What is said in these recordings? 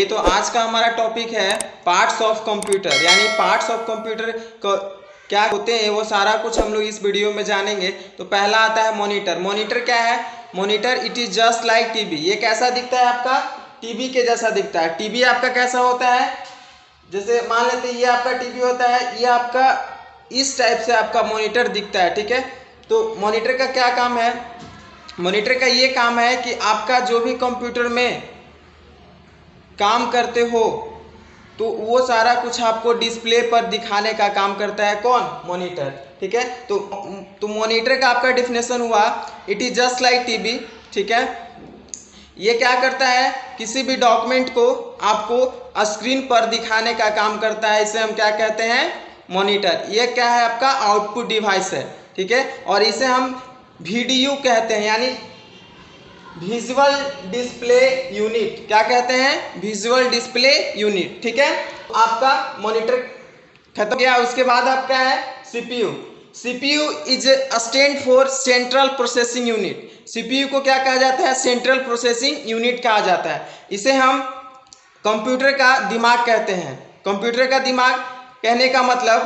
तो आज का हमारा टॉपिक है पार्ट्स ऑफ कंप्यूटर, यानी पार्ट्स ऑफ कंप्यूटर क्या होते हैं वो सारा कुछ हम लोग इस वीडियो में जानेंगे। तो पहला आता है मॉनिटर। मॉनिटर क्या है? Monitor it is just like TV. ये कैसा दिखता है? आपका टीवी के जैसा दिखता है। टीवी आपका कैसा होता है? जैसे मान लेते हैं ये आपका टीवी होता है, ये आपका इस टाइप से आपका मॉनिटर दिखता है। ठीक है, तो मॉनिटर का क्या काम है? मॉनिटर का ये काम है कि आपका जो भी कंप्यूटर में काम करते हो तो वो सारा कुछ आपको डिस्प्ले पर दिखाने का काम करता है। कौन? मॉनिटर। ठीक है, तो मॉनिटर का आपका डेफिनेशन हुआ it is just like TV. ठीक है, ये क्या करता है? किसी भी डॉक्यूमेंट को आपको स्क्रीन पर दिखाने का काम करता है। इसे हम क्या कहते हैं? मॉनिटर। ये क्या है? आपका आउटपुट डिवाइस है। ठीक है, और इसे हम VDU कहते हैं, यानी विजुअल डिस्प्ले यूनिट। क्या कहते हैं? Visual display unit. ठीक है, आपका मॉनिटर खत्म गया। उसके बाद आपका है CPU। CPU is stand for central processing unit. CPU को क्या कहा जाता है? सेंट्रल प्रोसेसिंग यूनिट कहा जाता है। इसे हम कंप्यूटर का दिमाग कहते हैं। कंप्यूटर का दिमाग कहने का मतलब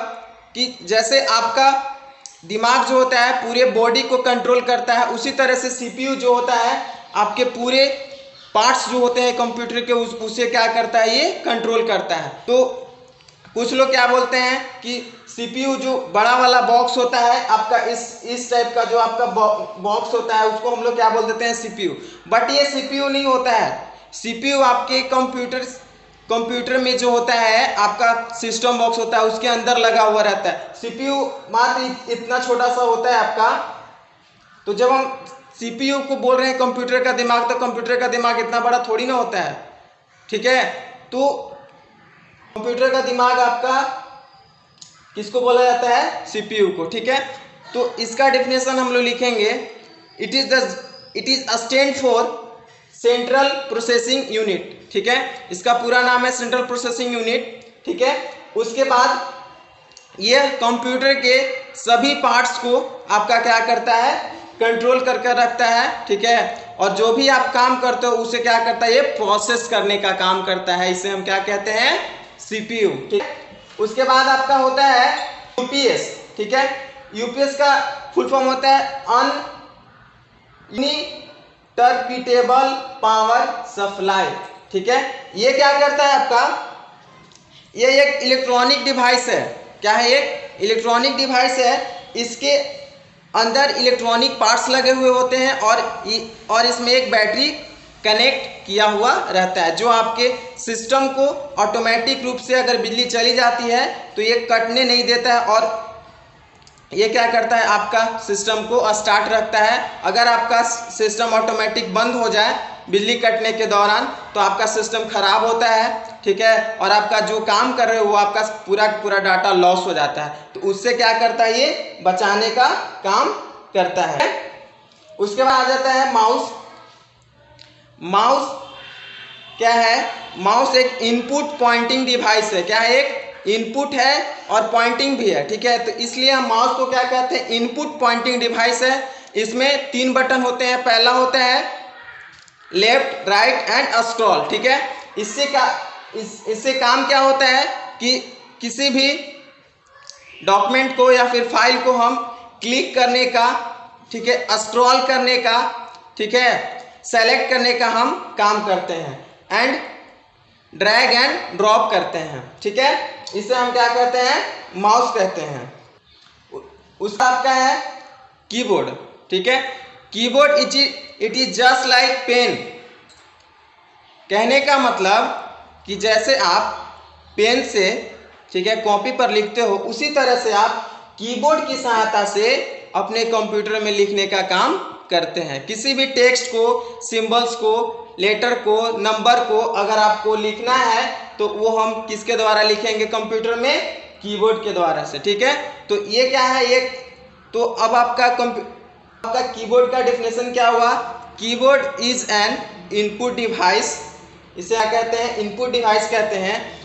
कि जैसे आपका दिमाग जो होता है पूरे बॉडी को कंट्रोल करता है, उसी तरह से CPU जो होता है आपके पूरे पार्ट्स जो होते हैं कंप्यूटर के उसे क्या करता है? ये कंट्रोल करता है। तो कुछ लोग क्या बोलते हैं कि CPU जो बड़ा वाला बॉक्स होता है आपका, इस टाइप का जो आपका बॉक्स होता है उसको हम लोग क्या बोल देते हैं? CPU। बट ये CPU नहीं होता है। CPU आपके कंप्यूटर में जो होता है आपका सिस्टम बॉक्स होता है उसके अंदर लगा हुआ रहता है। CPU मात्र इतना छोटा सा होता है आपका। तो जब हम CPU को बोल रहे हैं कंप्यूटर का दिमाग, तो कंप्यूटर का दिमाग इतना बड़ा थोड़ी ना होता है। ठीक है, तो कंप्यूटर का दिमाग आपका किसको बोला जाता है? CPU को। ठीक है, तो इसका डेफिनेशन हम लोग लिखेंगे it is stand for central processing unit. ठीक है, इसका पूरा नाम है सेंट्रल प्रोसेसिंग यूनिट। ठीक है, उसके बाद ये कंप्यूटर के सभी पार्ट्स को आपका क्या करता है? कंट्रोल करके रखता है। ठीक है, और जो भी आप काम करते हो उसे क्या करता है? ये प्रोसेस करने का काम करता है। इसे हम क्या कहते हैं? CPU। ठीक है, उसके बाद आपका होता है UPS। ठीक है, UPS का फुल फॉर्म होता है अनइंटरप्रिटेबल पावर सप्लाई। ठीक है, ये क्या करता है आपका? ये एक इलेक्ट्रॉनिक डिवाइस है। क्या है? एक इलेक्ट्रॉनिक डिवाइस है। इसके अंदर इलेक्ट्रॉनिक पार्ट्स लगे हुए होते हैं और इसमें एक बैटरी कनेक्ट किया हुआ रहता है जो आपके सिस्टम को ऑटोमेटिक रूप से अगर बिजली चली जाती है तो ये कटने नहीं देता है और ये क्या करता है? आपका सिस्टम को स्टार्ट रखता है। अगर आपका सिस्टम ऑटोमेटिक बंद हो जाए बिजली कटने के दौरान तो आपका सिस्टम खराब होता है। ठीक है, और आपका जो काम कर रहे हो वो आपका पूरा डाटा लॉस हो जाता है। तो उससे क्या करता है? ये बचाने का काम करता है। उसके बाद आ जाता है माउस। माउस क्या है? माउस एक इनपुट पॉइंटिंग डिवाइस है। क्या है? एक इनपुट है और पॉइंटिंग भी है। ठीक है, तो इसलिए हम माउस को क्या कहते हैं? इनपुट पॉइंटिंग डिवाइस है। इसमें 3 बटन होते हैं। पहला होता है लेफ्ट, राइट एंड स्क्रॉल। ठीक है, इससे काम क्या होता है कि किसी भी डॉक्यूमेंट को या फिर फाइल को हम क्लिक करने का, ठीक है, स्क्रॉल करने का, ठीक है, सेलेक्ट करने का हम काम करते हैं एंड ड्रैग एंड ड्रॉप करते हैं। ठीक है, इसे हम क्या कहते हैं? माउस कहते हैं। उसका आपका है कीबोर्ड। ठीक है, keyboard it is just like pen. कहने का मतलब कि जैसे आप पेन से, ठीक है, कॉपी पर लिखते हो उसी तरह से आप कीबोर्ड की सहायता से अपने कंप्यूटर में लिखने का काम करते हैं। किसी भी टेक्स्ट को, सिंबल्स को, लेटर को, नंबर को अगर आपको लिखना है तो वो हम किसके द्वारा लिखेंगे? कंप्यूटर में कीबोर्ड के द्वारा से। ठीक है, तो ये क्या है? ये तो अब आपका कीबोर्ड का डेफिनेशन क्या हुआ? Keyboard is an input device. इसे क्या कहते हैं? इनपुट डिवाइस कहते हैं।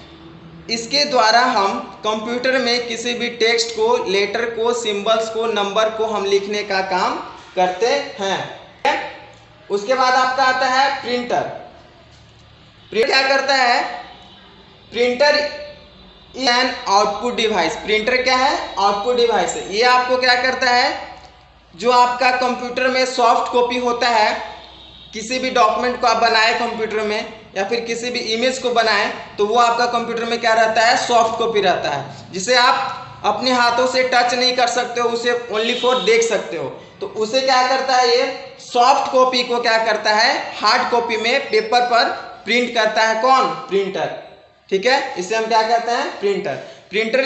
इसके द्वारा हम कंप्यूटर में किसी भी टेक्स्ट को, लेटर को, सिंबल्स को, नंबर को हम लिखने का काम करते हैं। उसके बाद आपका आता है प्रिंटर। प्रिंटर क्या करता है? Printer an output device. Printer क्या है? आउटपुट डिवाइस है। ये आपको क्या करता है? जो आपका कंप्यूटर में सॉफ्ट कॉपी होता है, किसी भी डॉक्यूमेंट को आप बनाए कंप्यूटर में या फिर किसी भी इमेज को बनाए, तो वो आपका कंप्यूटर में क्या रहता है? सॉफ्ट कॉपी रहता है, जिसे आप अपने हाथों से टच नहीं कर सकते हो, उसे ओनली फॉर देख सकते हो। तो उसे क्या करता है? ये सॉफ्ट कॉपी को क्या करता है? हार्ड कॉपी में पेपर पर प्रिंट करता है। कौन? प्रिंटर। ठीक है, इसे हम क्या कहते हैं? प्रिंटर। प्रिंटर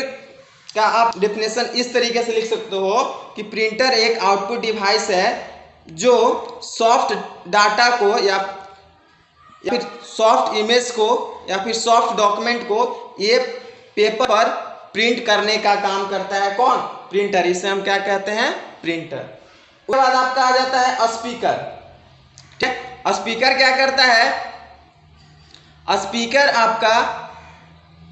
का आप डेफिनेशन इस तरीके से लिख सकते हो कि प्रिंटर एक आउटपुट डिवाइस है जो सॉफ्ट डाटा को या फिर सॉफ्ट इमेज को या फिर सॉफ्ट डॉक्यूमेंट को ये पेपर पर प्रिंट करने का काम करता है। कौन? प्रिंटर। इसे हम क्या कहते हैं? प्रिंटर। उसके बाद आपका आ जाता है स्पीकर। ठीक है, स्पीकर क्या करता है? स्पीकर आपका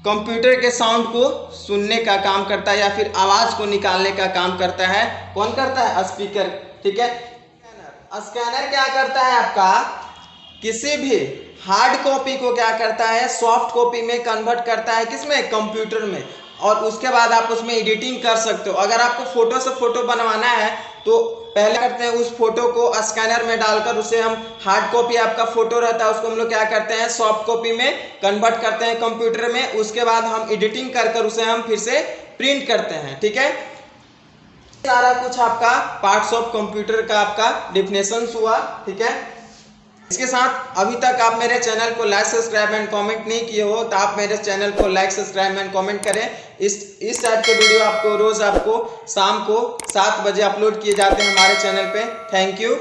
कंप्यूटर के साउंड को सुनने का काम करता है या फिर आवाज को निकालने का काम करता है। कौन करता है? स्पीकर। ठीक है, स्कैनर क्या करता है? आपका किसी भी हार्ड कॉपी को क्या करता है? सॉफ्ट कॉपी में कन्वर्ट करता है। किसमें? कंप्यूटर में। और उसके बाद आप उसमें एडिटिंग कर सकते हो। अगर आपको फोटो से फोटो बनवाना है तो पहले करते हैं उस फोटो को स्कैनर में डालकर, उसे हम हार्ड कॉपी आपका फोटो रहता है उसको हम लोग क्या करते हैं? सॉफ्ट कॉपी में कन्वर्ट करते हैं कंप्यूटर में। उसके बाद हम एडिटिंग कर कर उसे हम फिर से प्रिंट करते हैं। ठीक है, सारा कुछ आपका पार्ट्स ऑफ कंप्यूटर का आपका डेफिनेशन हुआ। ठीक है, इसके साथ अभी तक आप मेरे चैनल को लाइक, सब्सक्राइब एंड कमेंट नहीं किए हो तो आप मेरे चैनल को लाइक, सब्सक्राइब एंड कमेंट करें। इस टाइप के वीडियो आपको रोज आपको शाम को 7 बजे अपलोड किए जाते हैं हमारे चैनल पे। Thank you.